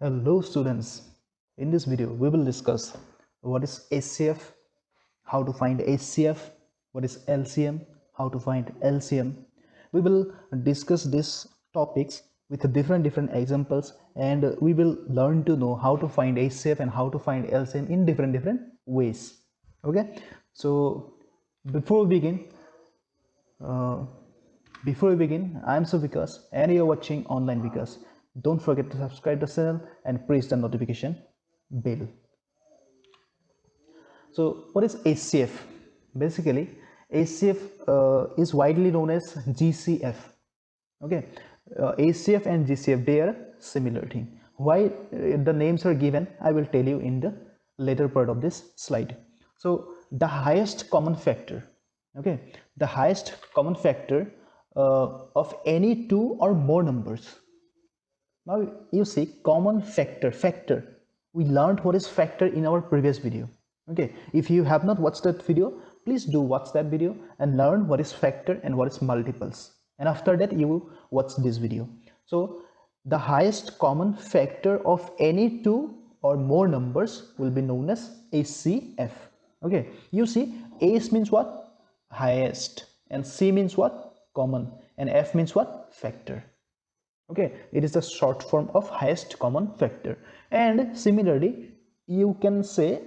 Hello students, in this video we will discuss what is HCF, how to find HCF, what is LCM, how to find LCM. We will discuss these topics with different examples, and we will learn to know how to find HCF and how to find LCM in different ways. Okay, so before we begin, uh, I am Bikash and you are watching Online Bikash. Don't forget to subscribe the channel and press the notification bell. So what is HCF? Basically, HCF is widely known as GCF. Okay, HCF and GCF, they are similar thing. Why the names are given, I will tell you in the later part of this slide. So the highest common factor, okay, the highest common factor of any two or more numbers. Now you see common factor. We learned what is factor in our previous video. Okay, if you have not watched that video, please do watch that video and learn what is factor and what is multiples. And after that you will watch this video. So the highest common factor of any two or more numbers will be known as HCF. Okay, you see H means what? Highest, and C means what? Common, and F means what? Factor. Okay, it is the short form of highest common factor. And similarly, you can say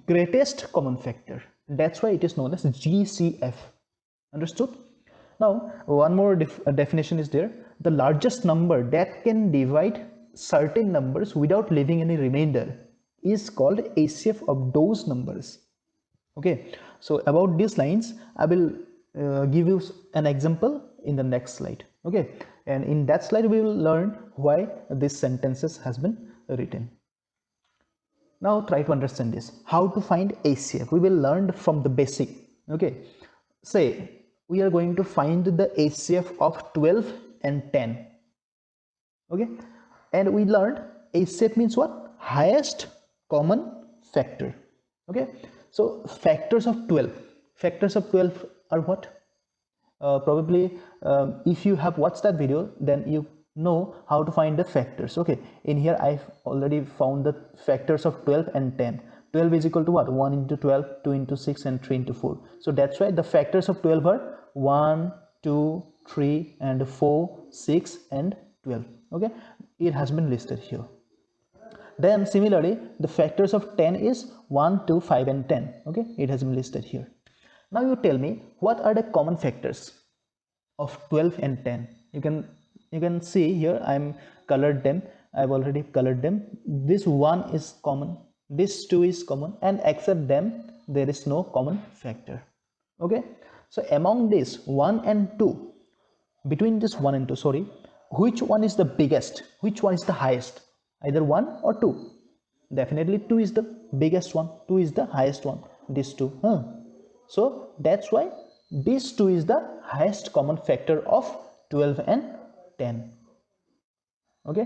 greatest common factor. That's why it is known as GCF. Understood? Now one more definition is there: the largest number that can divide certain numbers without leaving any remainder is called HCF of those numbers. Okay, so about these lines I will give you an example in the next slide. Okay, and in that slide we will learn why these sentences has been written. Now try to understand this. How to find HCF? We will learn from the basic. Okay, say we are going to find the HCF of 12 and 10. Okay, and we learned HCF means what? Highest common factor. Okay, so factors of 12 are what? Probably if you have watched that video, then you know how to find the factors. Okay, in here I've already found the factors of 12 and 10. 12 is equal to what? 1 into 12, 2 into 6, and 3 into 4. So that's why the factors of 12 are 1, 2, 3, and 4, 6, and 12. Okay, it has been listed here. Then similarly, the factors of 10 is 1, 2, 5, and 10. Okay, it has been listed here. Now you tell me, what are the common factors of 12 and 10? You can see here I'm colored them. I've already colored them. This 1 is common, this 2 is common, and except them there is no common factor. Okay, so among this 1 and 2, between this 1 and 2, sorry, which one is the biggest? Which one is the highest? Either 1 or 2. Definitely 2 is the biggest one, 2 is the highest one, this 2. So that's why this 2 is the highest common factor of 12 and 10. Okay,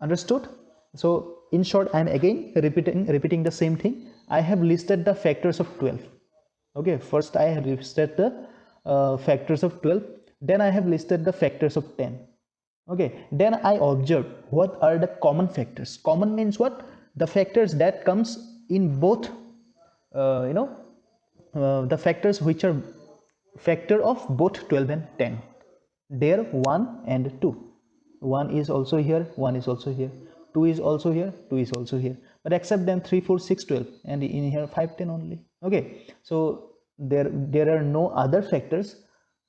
understood? So in short, I am again repeating the same thing. I have listed the factors of 12. Okay, first I have listed the factors of 12, then I have listed the factors of 10. Okay, then I observed what are the common factors. Common means what? The factors that comes in both the factors which are factor of both 12 and 10. There 1 and 2. 1 is also here, 1 is also here, 2 is also here, 2 is also here, but except them 3, 4, 6, 12, and in here 5, 10 only. Okay, so there are no other factors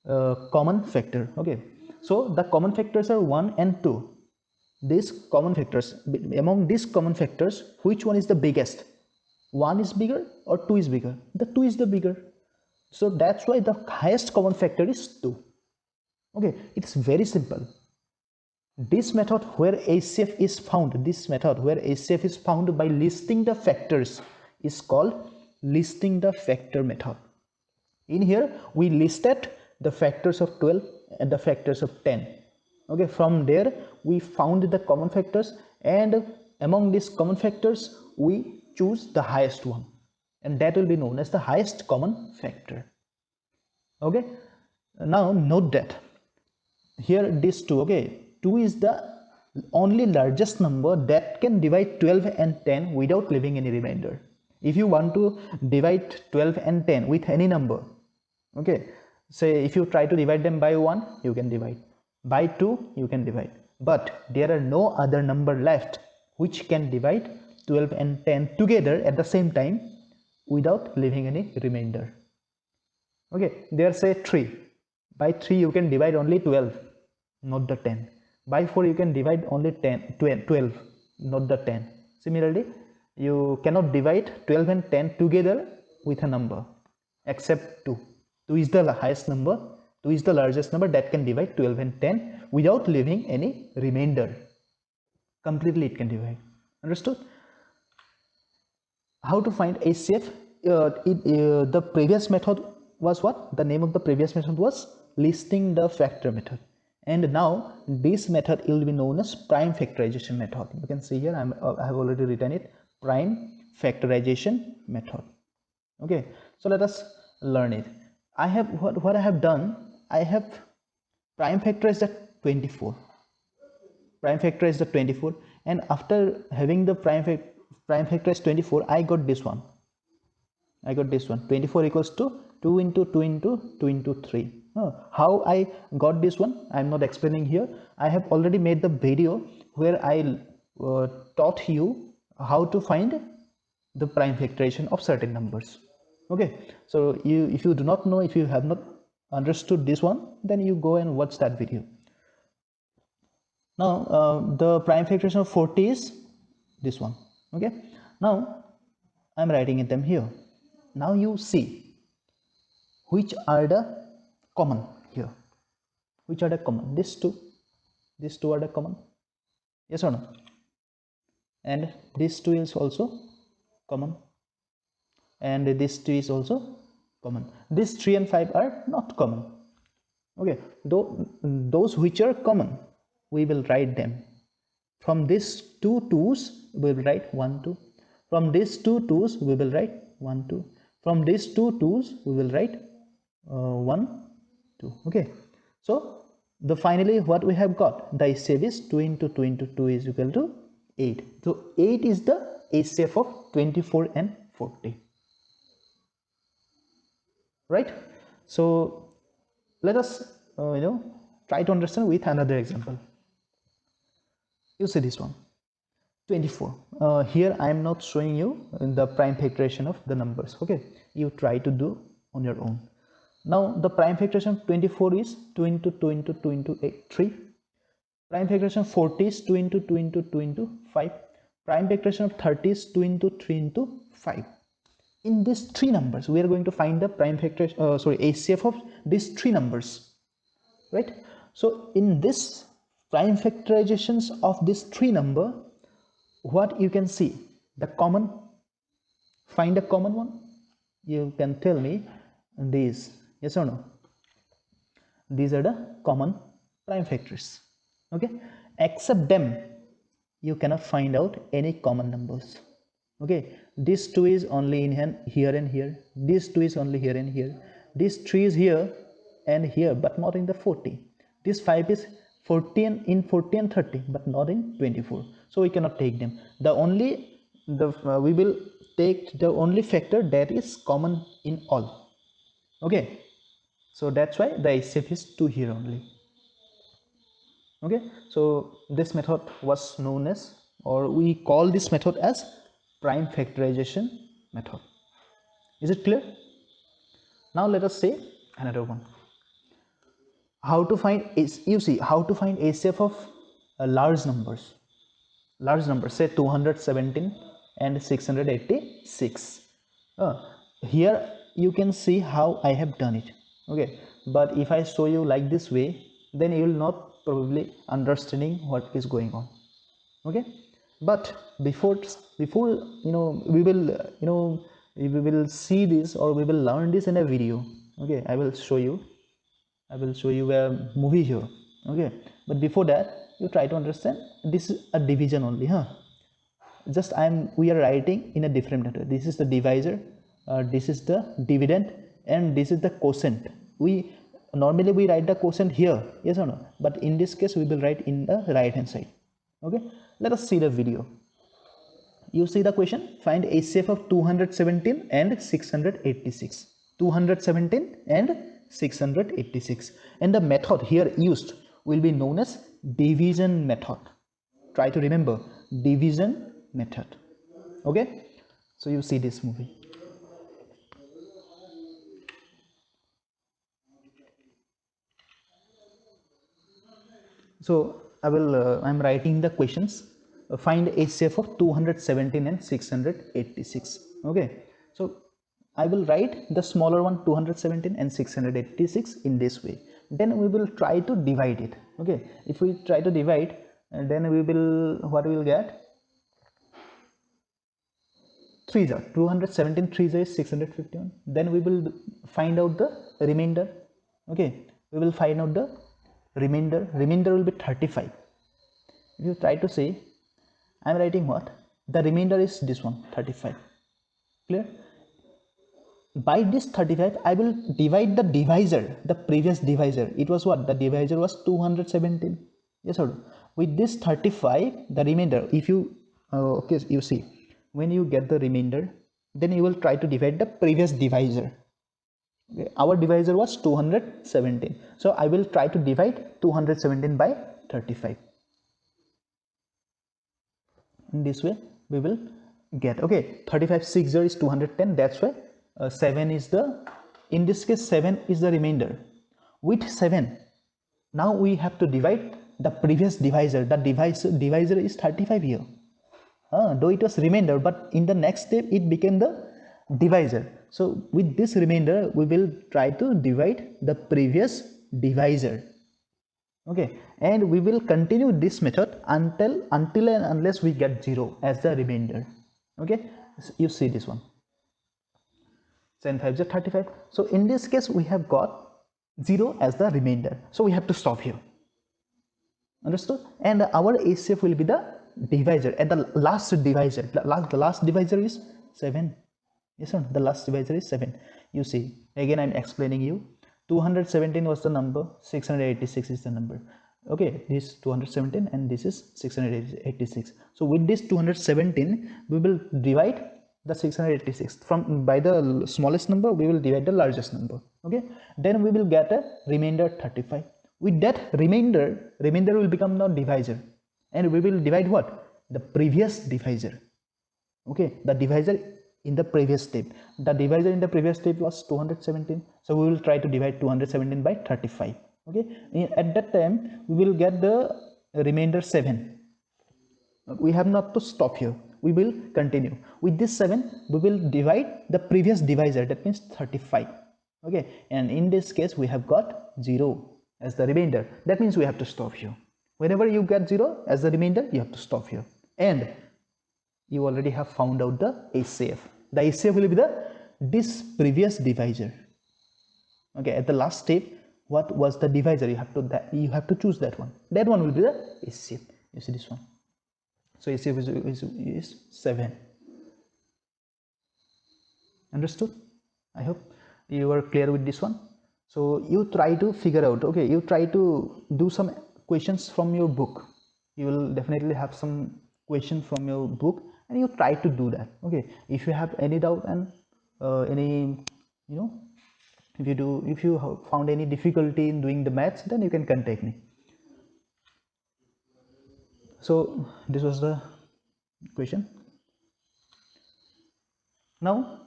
common factor. Okay, so the common factors are 1 and 2. These common factors, among these common factors, which one is the biggest? 1 is bigger or 2 is bigger? The 2 is the bigger. So that's why the highest common factor is 2. Okay, it's very simple. This method where HCF is found, by listing the factors is called listing the factor method. In here we listed the factors of 12 and the factors of 10. Okay, from there we found the common factors, and among these common factors we choose the highest one, and that will be known as the highest common factor. Okay, now note that here this 2, okay, 2 is the only largest number that can divide 12 and 10 without leaving any remainder. If you want to divide 12 and 10 with any number, okay, say if you try to divide them by 1, you can divide, by 2 you can divide, but there are no other number left which can divide 12 and 10 together at the same time without leaving any remainder. Okay, there say 3. By 3 you can divide only 12, not the 10. By 4 you can divide only 12, not the 10. Similarly, you cannot divide 12 and 10 together with a number except 2. 2 is the highest number, 2 is the largest number that can divide 12 and 10 without leaving any remainder. Completely it can divide. Understood? How to find HCF? The previous method was what? The name of the previous method was listing the factor method. And now this method will be known as prime factorization method. You can see here I have already written it, prime factorization method. Okay, so let us learn it. I have what I have done, I have prime factorized the 24. Prime factorized the 24, and after having the prime factorized 24, I got this one. 24 equals to 2 into 2 into 2 into 3. How I got this one, I am not explaining here. I have already made the video where I taught you how to find the prime factorization of certain numbers. Okay, so if you do not know, if you have not understood this one, then you go and watch that video. Now the prime factorization of 40 is this one. Okay, now I am writing them here. Now you see which are the common here. Which are the common? These two are the common. Yes or no? And this 2 is also common. And this 2 is also common. These 3 and 5 are not common. Okay, those which are common, we will write them. From these 2 2's, we will write 1 2. From these 2 2's, we will write 1 2. From these 2 2's, we will write 1 2. Okay, so the finally what we have got, the HCF is 2 into 2 into 2 is equal to 8. So 8 is the HCF of 24 and 40. Right? So let us try to understand with another example. You see this one, 24. Here I am not showing you the prime factorization of the numbers. Okay, you try to do on your own. Now the prime factorization of 24 is 2 into 2 into 2 into 8, 3. Prime factorization of 40 is 2 into 2 into 2 into 5. Prime factorization of 30 is 2 into 3 into 5. In these 3 numbers, we are going to find the prime factorization, HCF of these 3 numbers, right? So in this prime factorizations of this 3 number, what you can see, the common, find a common one. You can tell me these, yes or no? These are the common prime factors. Okay, except them you cannot find out any common numbers. Okay, this 2 is only in here and here, this 2 is only here and here, this 3 is here and here but not in the 40, this 5 is 40 and in 40 and 30 but not in 24, so we cannot take them. The only we will take the only factor that is common in all. Okay, so that's why the HCF is 2 here only. Okay, so this method was known as, or we call this method as prime factorization method. Is it clear? Now let us say another one. How to find how to find HCF of large numbers. Large numbers, say 217 and 686. Here you can see how I have done it. Okay, but if I show you like this way, then you will not probably understanding what is going on. Okay, but before we will see this, or we will learn this in a video. Okay, I will show you a movie here. Okay, but before that you try to understand this is a division only, just we are writing in a different method. This is the divisor, this is the dividend, and this is the quotient. We normally write the quotient here, yes or no, but in this case we will write in the right hand side. Okay, let us see the video. You see the question, find HCF of 217 and 686. 217 and 686, and the method here used will be known as division method. Try to remember division method. Okay, so you see this movie. So I'm writing the questions. Find HCF of 217 and 686. Okay, so I will write the smaller one 217 and 686 in this way. Then we will try to divide it. Okay, if we try to divide, then we will, what we will get, 3s are 217, 3s is 651. Then we will find out the remainder. Okay, we will find out the remainder will be 35. If you try to say, I am writing what, the remainder is this one, 35. Clear? By this 35 I will divide the divisor, the previous divisor. It was what, the divisor was 217. Yes or no? With this 35, the remainder, if you okay, you see, when you get the remainder, then you will try to divide the previous divisor. Okay, our divisor was 217, so I will try to divide 217 by 35. In this way we will get, okay, 35 6 0 is 210. That's why 7 is the, in this case 7 is the remainder. With 7 now we have to divide the previous divisor. The divisor is 35 here. Though it was remainder, but in the next step it became the divisor. So with this remainder we will try to divide the previous divisor. Okay, and we will continue this method until and unless we get 0 as the remainder. Okay, you see this one, 7 5 is 35. So in this case we have got 0 as the remainder, so we have to stop here. Understood? And our HCF will be the divisor at the last divisor. The last divisor is 7. Yes or no? The last divisor is 7. You see, again I'm explaining you. 217 was the number, 686 is the number. Okay, this 217 and this is 686. So with this 217 we will divide the 686 from, by the smallest number we will divide the largest number. Okay, then we will get a remainder 35. With that remainder will become the divisor, and we will divide what, the previous divisor. Okay, the divisor in the previous step, the divisor in the previous step was 217, so we will try to divide 217 by 35. Okay, at that time we will get the remainder 7. We have not to stop here, we will continue. With this 7 we will divide the previous divisor, that means 35. Okay, and in this case we have got 0 as the remainder. That means we have to stop here. Whenever you get 0 as the remainder, you have to stop here. And you already have found out the HCF. The HCF will be the this previous divisor. Okay, at the last step, what was the divisor? You have to choose that one. That one will be the HCF. You see this one. So HCF is 7. Understood? I hope you are clear with this one. So you try to figure out, okay, you try to do some questions from your book. You will definitely have some questions from your book, and you try to do that. Okay, if you have any doubt and any, if you have found any difficulty in doing the maths, then you can contact me. So this was the question. Now,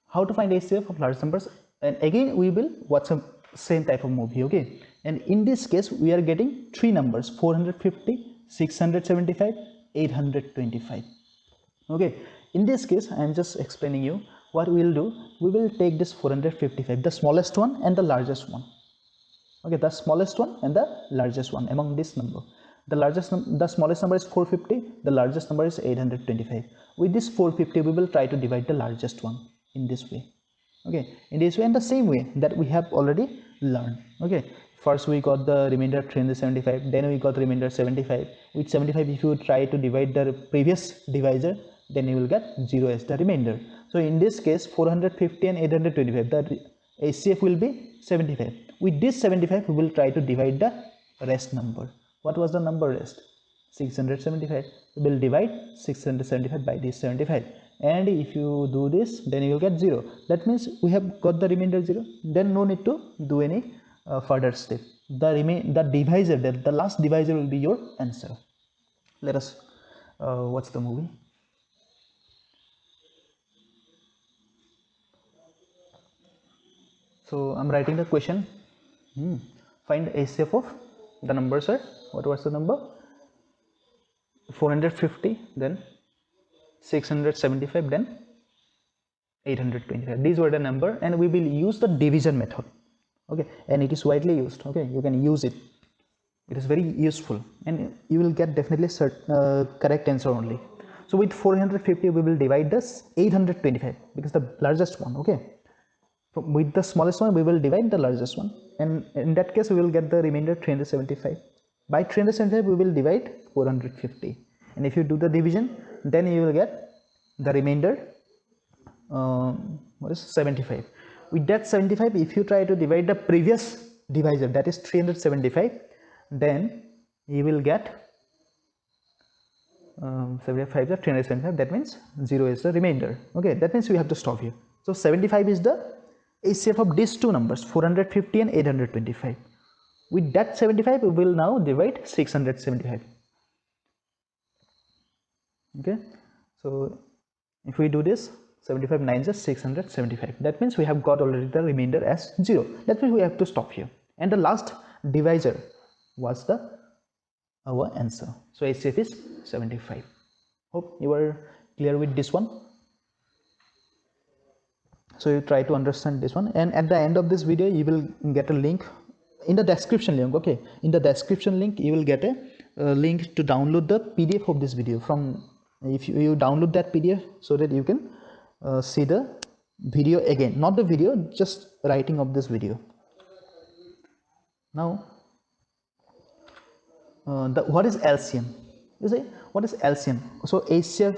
how to find HCF of large numbers? And again we will watch some same type of movie. Okay, and in this case we are getting 3 numbers, 450, 675, 825. Okay, in this case I am just explaining you what we will do. We will take this 455, the smallest one and the largest one. Okay, the smallest one and the largest one among this number. The smallest number is 450, the largest number is 825. With this 450 we will try to divide the largest one in this way. Okay, in this way, in the same way that we have already learned. Okay, first we got the remainder 375, then we got the remainder 75. With 75 if you try to divide the previous divisor, then you will get 0 as the remainder. So in this case 450 and 825, the HCF will be 75. With this 75 we will try to divide the rest number. What was the number rest? 675. We will divide 675 by this 75, and if you do this, then you will get 0. That means we have got the remainder 0. Then no need to do any further step. The divisor, the last divisor will be your answer. Let us watch the movie. So I'm writing the question. Find HCF of the numbers are, what was the number? 450, then 675, then 825. These were the number, and we will use the division method. Okay, and it is widely used. Okay, you can use it. It is very useful, and you will get definitely correct answer only. So with 450, we will divide this 825 because the largest one. Okay, so with the smallest one, we will divide the largest one, and in that case, we will get the remainder 375. By 375, we will divide 450, and if you do the division, then you will get the remainder. What is 75? With that 75, if you try to divide the previous divisor, that is 375, then you will get 75 is 375. That means 0 is the remainder. Okay, that means we have to stop here. So 75 is the HCF of these two numbers, 450 and 825. With that 75, we will now divide 675. Okay, so if we do this, 75 9s is 675. That means we have got already the remainder as 0. That means we have to stop here. And the last divisor was our answer. So HCF is 75. Hope you are clear with this one. So you try to understand this one, and at the end of this video you will get a link in the description link. Okay, in the description link you will get a link to download the PDF of this video. From if you download that PDF, so that you can see the video again, not the video, just writing of this video. Now what is LCM? You say, what is LCM? So HCF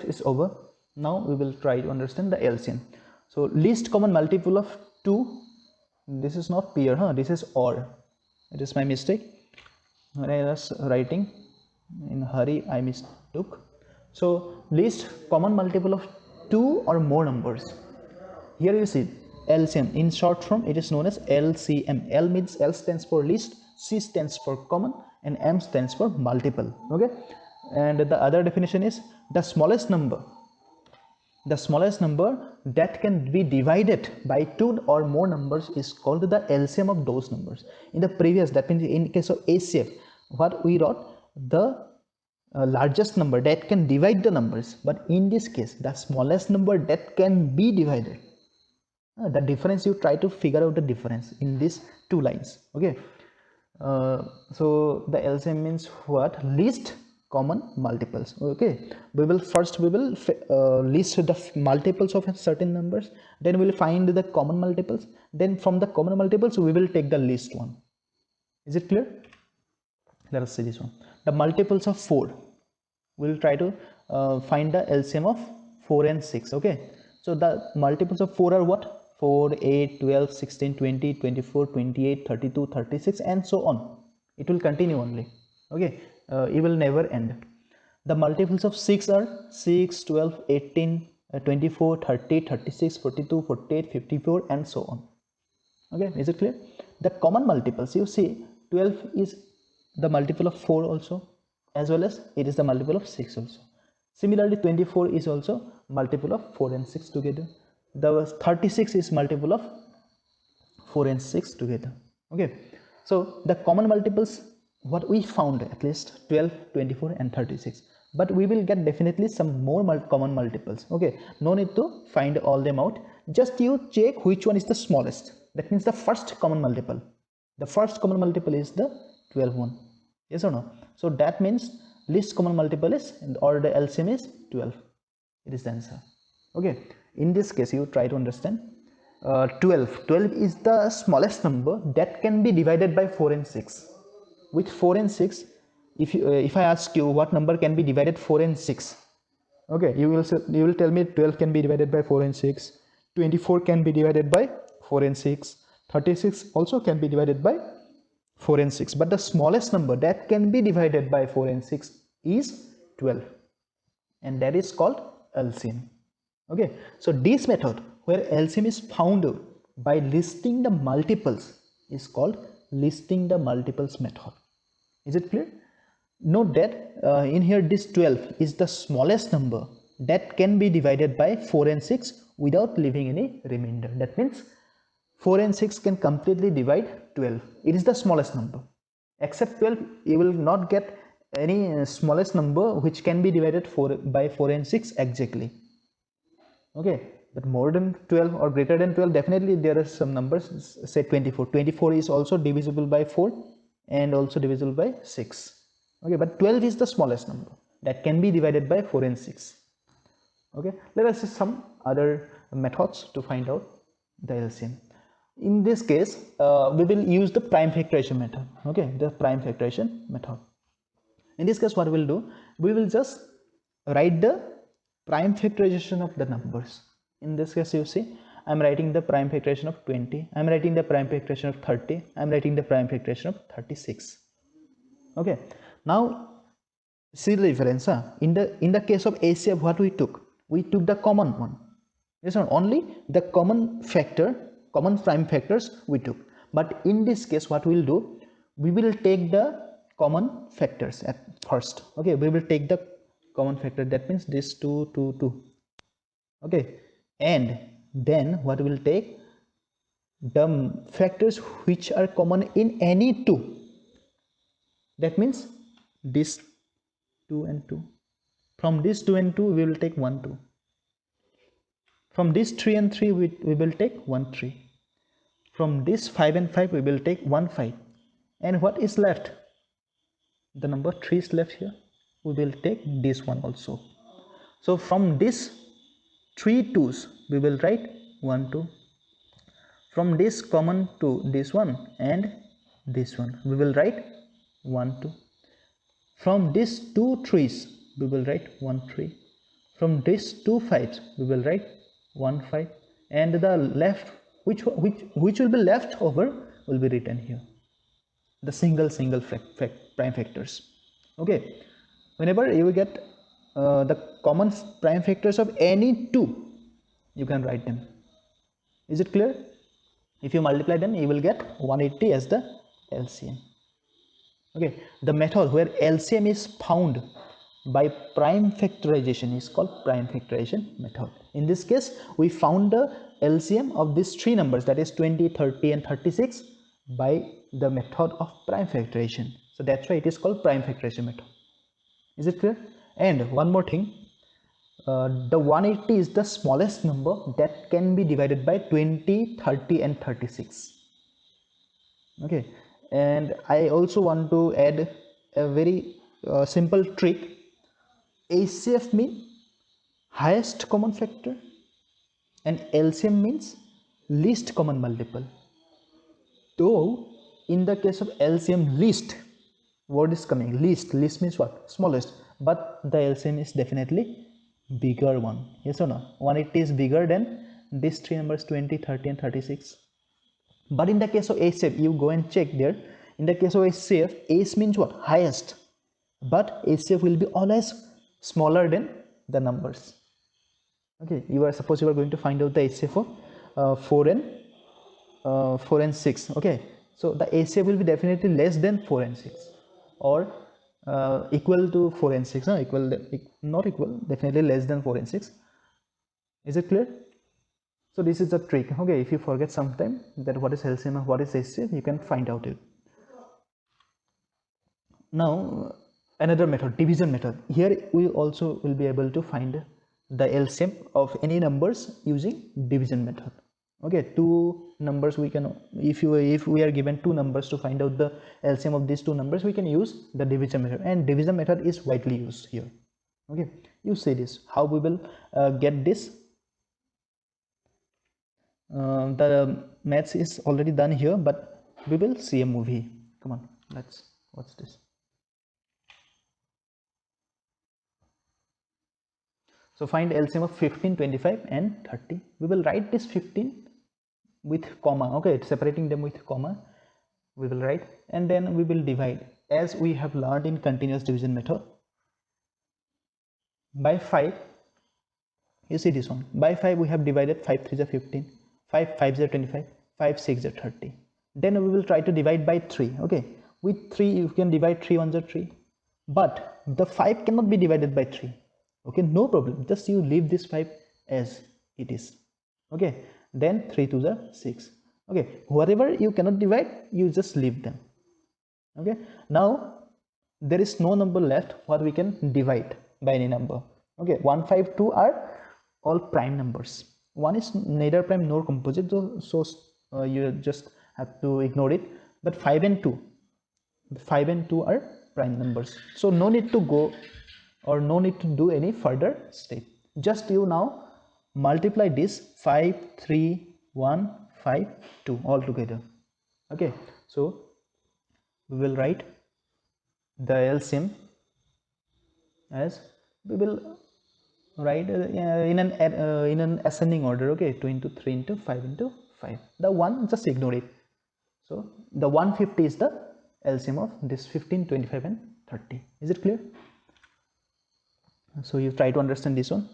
is over. Now we will try to understand the LCM. So least common multiple of 2. This is not pair, this is OR. It is my mistake. When I was writing in hurry, I mistook. So least common multiple of 2 or more numbers. Here you see LCM. In short form, it is known as LCM. L means L stands for least, C stands for common, and M stands for multiple. Okay, and the other definition is the smallest number. The smallest number that can be divided by 2 or more numbers is called the LCM of those numbers. In the previous, that means in case of HCF, what we wrote, the largest number that can divide the numbers, but in this case, the smallest number that can be divided. The difference, you try to figure out the difference in these two lines. Okay, so the LCM means what? Least common multiples. Okay, we will list the multiples of certain numbers, then we will find the common multiples, then from the common multiples we will take the least one. Is it clear? Let us see this one. The multiples of 4, we will try to find the LCM of 4 and 6. Okay, so the multiples of 4 are what? 4, 8, 12, 16, 20, 24, 28, 32, 36, and so on. It will continue only. Okay, it will never end. The multiples of 6 are 6, 12, 18, 24, 30, 36, 42, 48, 54, and so on. Okay, is it clear? The common multiples, you see 12 is the multiple of 4 also, as well as it is the multiple of 6 also. Similarly, 24 is also multiple of 4 and 6 together. The 36 is multiple of 4 and 6 together. Okay, so the common multiples, what we found, at least 12, 24, and 36, but we will get definitely some more common multiples. Okay, no need to find all them out, just you check which one is the smallest. That means the first common multiple. The first common multiple is the 12 one. Yes or no? So that means least common multiple is, or the LCM is 12. It is the answer. Okay, in this case you try to understand. 12 is the smallest number that can be divided by 4 and 6. With 4 and 6, if I ask you what number can be divided 4 and 6, okay, you will tell me 12 can be divided by 4 and 6, 24 can be divided by 4 and 6, 36 also can be divided by 4 and 6, but the smallest number that can be divided by 4 and 6 is 12, and that is called LCM. Okay, so this method where LCM is found by listing the multiples is called listing the multiples method. Is it clear? Note that in here this 12 is the smallest number that can be divided by 4 and 6 without leaving any remainder. That means 4 and 6 can completely divide 12. It is the smallest number. Except 12, you will not get any smallest number which can be divided by 4 and 6 exactly. Okay, but more than 12 or greater than 12, definitely there are some numbers, say 24. 24 is also divisible by 4 and also divisible by 6. Okay, but 12 is the smallest number that can be divided by 4 and 6. Okay, let us see some other methods to find out the LCM. In this case, we will use the prime factorization method. Okay, the prime factorization method. In this case, what we'll do, we will just write the prime factorization of the numbers. In this case, you see, I'm writing the prime factorization of 20. I'm writing the prime factorization of 30. I'm writing the prime factorization of 36. Okay, now see the difference. In the case of HCF, what we took the common one. This one only the common factor, common prime factors we took. But in this case, what we'll do, we will take the common factors at first. Okay, we will take the common factor. That means this 2, 2, 2. Okay, and then what will take the factors which are common in any 2. That means this 2 and 2. From this 2 and 2, we will take 1, 2. From this 3 and 3, we will take 1, 3. From this 5 and 5, we will take 1, 5. And what is left? The number 3 is left here. We will take this one also. So from this 3 2's, we will write 1, 2. From this common 2, this one and this one, we will write 1, 2. From these 2 3's, we will write 1, 3. From these 2 5's, we will write 1, 5. And the left, which will be left over, will be written here. The single prime factors. Okay, whenever you get the common prime factors of any 2, you can write them. Is it clear? If you multiply them, you will get 180 as the LCM. Okay, the method where LCM is found by prime factorization is called prime factorization method. In this case, we found the LCM of these 3 numbers, that is 20, 30 and 36, by the method of prime factorization. So that's why it is called prime factorization method. Is it clear? And one more thing, the 180 is the smallest number that can be divided by 20, 30 and 36. Okay, and I also want to add a very simple trick. HCF means highest common factor and LCM means least common multiple. Though in the case of LCM, least word is coming, least means what? Smallest, but the LCM is definitely bigger one. Yes or no? 180 is bigger than these 3 numbers, 20, 30 and 36. But in the case of HCF, you go and check there. In the case of HCF, H means what? Highest. But HCF will be always smaller than the numbers. Okay, suppose you are going to find out the HCF of 4 and 6. Okay, so the HCF will be definitely less than 4 and 6, or equal to 4 and 6. No, not equal, definitely less than 4 and 6. Is it clear? So this is the trick. Okay, if you forget sometime that what is LCM and what is HCF, you can find out it. Now another method, division method. Here we also will be able to find the LCM of any numbers using division method. Okay, 2 numbers we can, if we are given 2 numbers, to find out the LCM of these 2 numbers, we can use the division method, and division method is widely used here. Okay, you see this, how we will get this. The maths is already done here, but we will see a movie. Come on, let's watch this. So find LCM of 15, 25 and 30. We will write this 15 with comma. Okay, separating them with comma. we will write, and then we will divide as we have learned in continuous division method by 5. You see this one, by 5 we have divided 5 3s are 15, 5 5s are 25, 5 6 are 30. Then we will try to divide by 3. Okay, with 3 you can divide 3 1s are 3, but the 5 cannot be divided by 3. Okay, no problem, just you leave this 5 as it is. Okay, then 3 2s are 6. Okay, whatever you cannot divide, you just leave them. Okay, now there is no number left what we can divide by any number. Okay, 1 5 2 are all prime numbers. One is neither prime nor composite, so you just have to ignore it. But 5 and 2 are prime numbers, so no need to go or no need to do any further step. Just you now multiply this 5 3 1 5 2 all together. Okay, so we will write the LCM as, we will write in an ascending order. Okay, 2 into 3 into 5 into 5. The one just ignore it. So the 150 is the LCM of this 15 25 and 30. Is it clear? So you try to understand this one.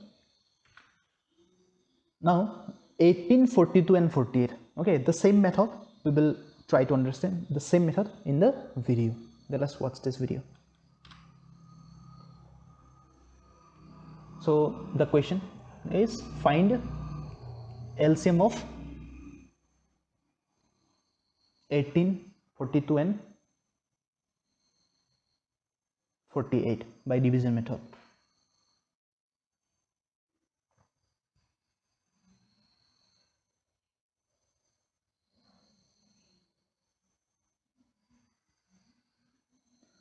Now 18 42 and 48. Okay, the same method we will try to understand the same method in the video. Let us watch this video. So the question is, find LCM of 18 42 and 48 by division method.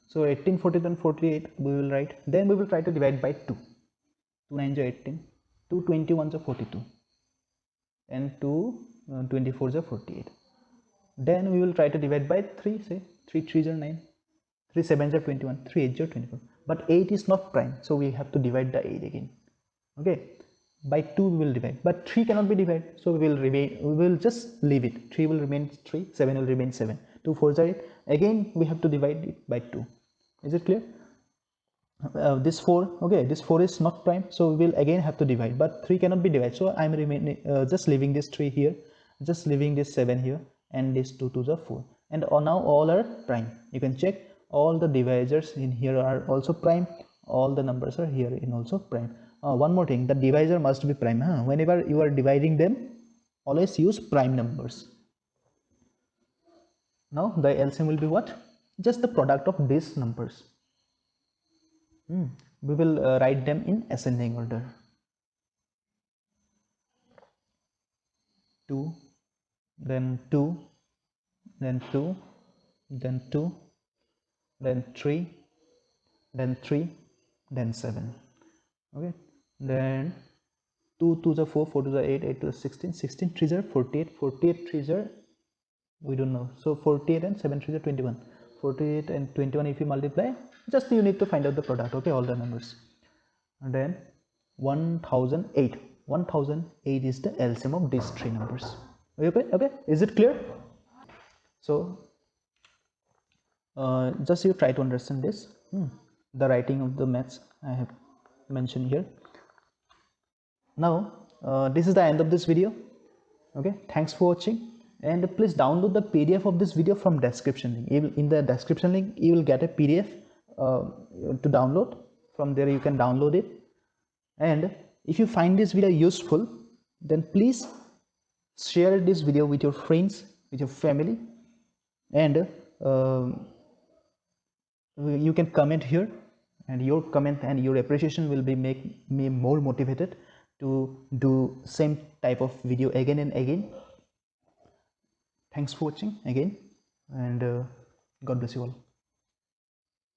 So 18 42 and 48 we will write, then we will try to divide by 2. 2 9s are 18, 2 21s are 42, and 2 24s are 48. Then we will try to divide by 3. Say 3 3s are 9, 3 7s are 21, 3 8s are 24. But 8 is not prime, so we have to divide the 8 again. Okay, by 2 we will divide, but 3 cannot be divided, so we will just leave it. 3 will remain 3, 7 will remain 7, 2 4s are 8. Again we have to divide it by 2. Is it clear? This 4, okay, this 4 is not prime, so we will again have to divide, but 3 cannot be divided, so I'm remaining just leaving this 3 here, just leaving this 7 here, and this 2 2s are 4, and now all are prime. You can check all the divisors in here are also prime, all the numbers are here in also prime. One more thing, the divisor must be prime. Whenever you are dividing them, always use prime numbers. Now the LCM will be what? Just the product of these numbers. We will write them in ascending order. 2, then 2, then 2, then 2, then 3, then 3, then 7. Okay, then 2 2s are 4, 4 2s are 8, 8 2s are 16, 16 3s are 48, 48 3s are, we don't know, so 48 and 7 3s are 21, 48 and 21 if you multiply, just you need to find out the product. Okay, all the numbers. And then 1008 is the LCM of these three numbers. Okay, is it clear? So just you try to understand this. The writing of the maths I have mentioned here. Now this is the end of this video. Okay, thanks for watching, and please download the PDF of this video from description link. In the description link you will get a PDF to download. From there you can download it. And if you find this video useful, then please share this video with your friends, with your family, and you can comment here, and your comment and your appreciation will be make me more motivated to do same type of video again and again. Thanks for watching again, and God bless you all.